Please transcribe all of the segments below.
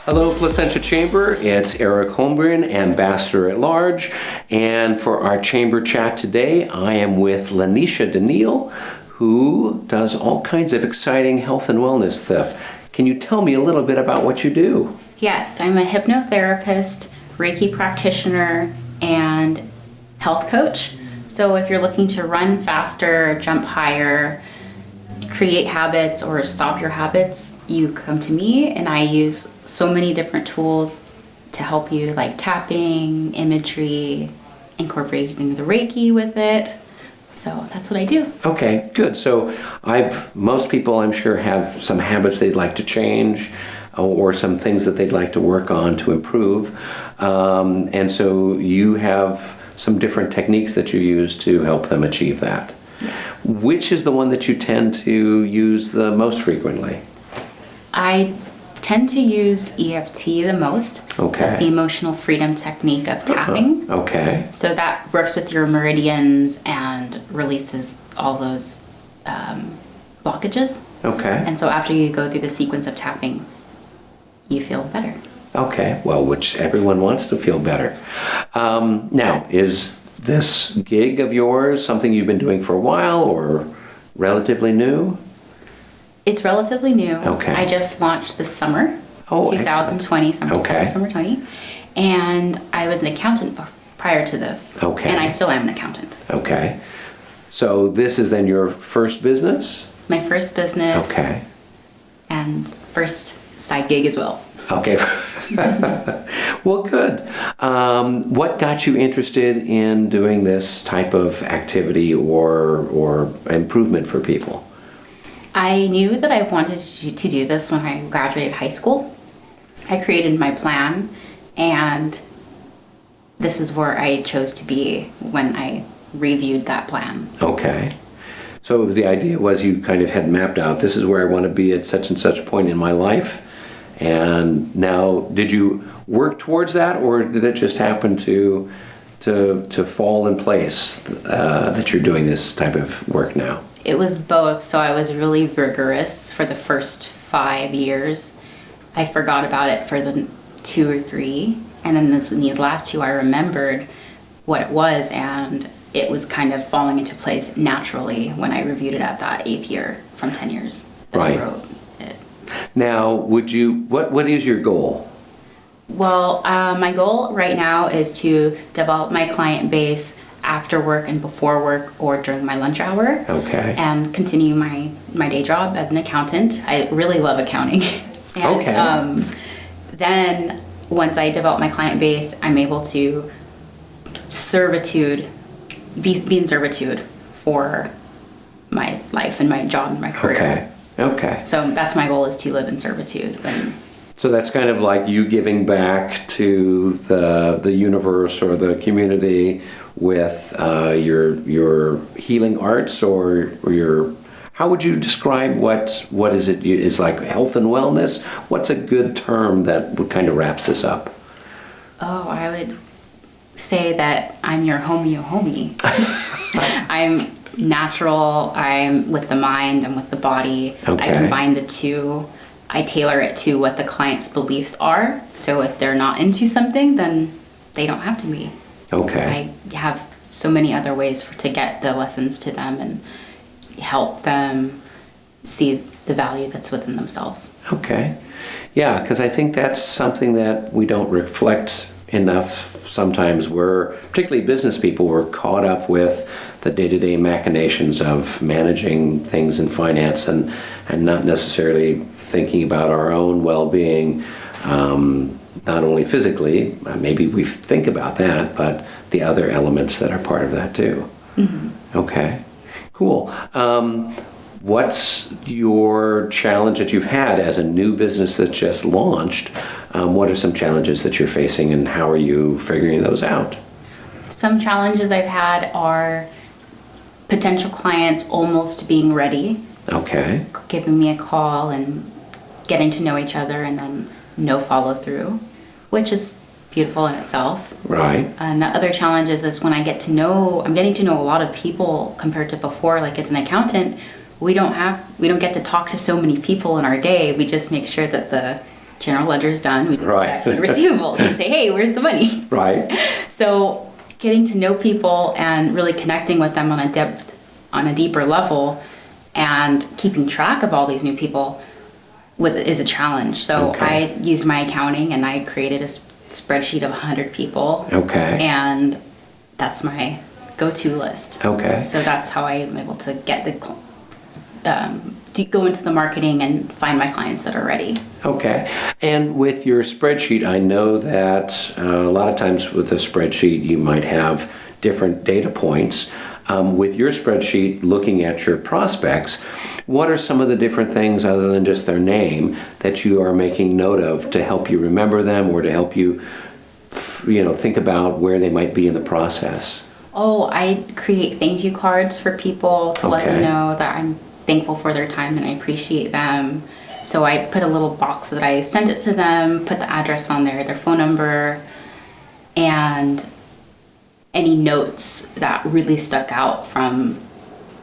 Hello, Placentia Chamber. It's Eric Holmgren, Ambassador at Large. And for our chamber chat today, I am with Laneesha Deneal, who does all kinds of exciting health and wellness stuff. Can you tell me a little bit about what you do? Yes, I'm a hypnotherapist, Reiki practitioner, and health coach. So if you're looking to run faster, jump higher, create habits, or stop your habits, you come to me, and I use so many different tools to help you, like tapping, imagery, incorporating the Reiki with it. So that's what I do. Okay, good. So most people, I'm sure, have some habits they'd like to change or some things that they'd like to work on to improve. And so you have some different techniques that you use to help them achieve that. Yes. Which is the one that you tend to use the most frequently? I tend to use EFT the most. Okay. That's the emotional freedom technique of tapping. Okay. So that works with your meridians and releases all those blockages. Okay. And so after you go through the sequence of tapping, you feel better. Okay. Well, which everyone wants to feel better. Now, is this gig of yours something you've been doing for a while or relatively new? It's relatively new. Okay. I just launched this summer, Oh, 2020, Okay. summer 20. And I was an accountant prior to this. Okay. And I still am an accountant. Okay. So this is then your first business? My first business. Okay. And first side gig as well. Okay. Well, good. What got you interested in doing this type of activity or improvement for people? I knew that I wanted to do this when I graduated high school. I created my plan, and this is where I chose to be when I reviewed that plan. Okay. So the idea was you kind of had mapped out, this is where I want to be at such and such point in my life. And now, did you work towards that, or did it just happen to fall in place that you're doing this type of work now? It was both, so I was really rigorous for the first 5 years. I forgot about it for the 2 or 3, and then these last 2 I remembered what it was, and it was kind of falling into place naturally when I reviewed it at that 8th year from 10 years that Right. I wrote it. Now, what is your goal? Well, my goal right now is to develop my client base after work and before work or during my lunch hour. Okay. And continue my day job as an accountant. I really love accounting. And, Okay. Then once I develop my client base, I'm able to be in servitude for my life and my job and my career. Okay. Okay. So that's my goal, is to live in servitude. And So that's kind of like you giving back to the universe or the community with your healing arts or your. How would you describe what is it? It's like health and wellness. What's a good term that would kind of wraps this up? Oh, I would say that I'm your homie. I'm natural, I'm with the mind, I'm with the body. Okay. I combine the two. I tailor it to what the client's beliefs are. So if they're not into something, then they don't have to be. Okay. I have so many other ways to get the lessons to them and help them see the value that's within themselves. Okay. Yeah, because I think that's something that we don't reflect enough. Sometimes particularly business people, we're caught up with the day-to-day machinations of managing things in finance and not necessarily thinking about our own well-being, not only physically, maybe we think about that, but the other elements that are part of that too. Mm-hmm. Okay, cool. What's your challenge that you've had as a new business that just launched? What are some challenges that you're facing, and how are you figuring those out? Some challenges I've had are potential clients almost being ready, Okay. giving me a call and getting to know each other, and then no follow through, which is beautiful in itself. Right. And the other challenges is when I'm getting to know a lot of people compared to before. Like as an accountant, we don't get to talk to so many people in our day. We just make sure that the general ledger's done. We do the Right. checks and receivables and say, hey, where's the money? Right. So getting to know people and really connecting with them on a deeper level and keeping track of all these new people is a challenge. So Okay. I used my accounting and I created a spreadsheet of 100 people. Okay. And that's my go-to list. Okay. So that's how I'm able to get to go into the marketing and find my clients that are ready. Okay. And with your spreadsheet, I know that a lot of times with a spreadsheet, you might have different data points. With your spreadsheet, looking at your prospects, what are some of the different things other than just their name that you are making note of to help you remember them or to help you, think about where they might be in the process? Oh, I create thank you cards for people to let them Okay. know that I'm thankful for their time and I appreciate them. So I put a little box that I sent it to them, put the address on there, their phone number, and any notes that really stuck out from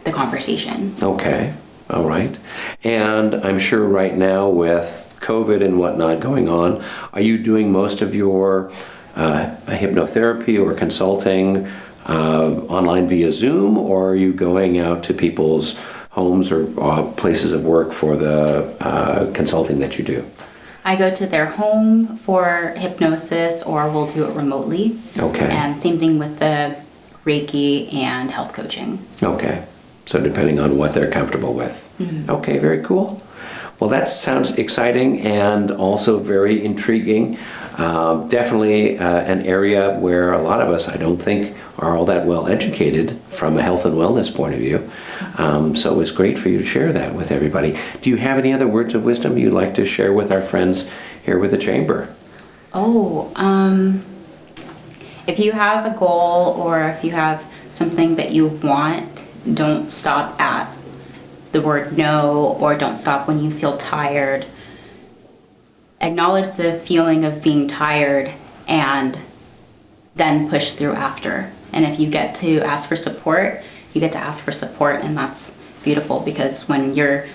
the conversation. Okay. All right. And I'm sure right now with COVID and whatnot going on, are you doing most of your hypnotherapy or consulting online via Zoom, or are you going out to people's homes or places of work for the consulting that you do? I go to their home for hypnosis or we'll do it remotely. Okay. And same thing with the Reiki and health coaching. Okay. So depending on what they're comfortable with. Mm-hmm. Okay, very cool. Well, that sounds exciting and also very intriguing. Definitely an area where a lot of us, I don't think, are all that well educated from a health and wellness point of view. So it was great for you to share that with everybody. Do you have any other words of wisdom you'd like to share with our friends here with the Chamber? If you have a goal or if you have something that you want, don't stop at the word no, or don't stop when you feel tired. Acknowledge the feeling of being tired and then push through after. And if you get to ask for support, you get to ask for support, and that's beautiful, because when your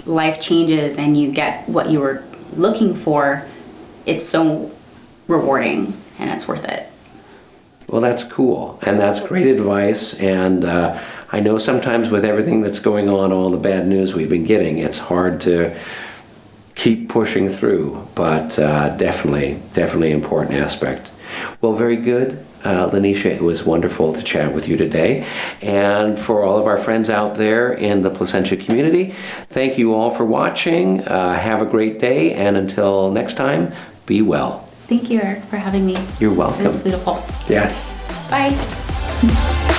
life changes and you get what you were looking for, it's so rewarding and it's worth it. Well, that's cool, and that's great advice. And I know sometimes with everything that's going on, all the bad news we've been getting, it's hard to keep pushing through, but definitely important aspect. Well, very good. Laneesha, it was wonderful to chat with you today. And for all of our friends out there in the Placentia community, thank you all for watching. Have a great day, and until next time, be well. Thank you, Eric, for having me. You're welcome. It was beautiful. Yes. Bye.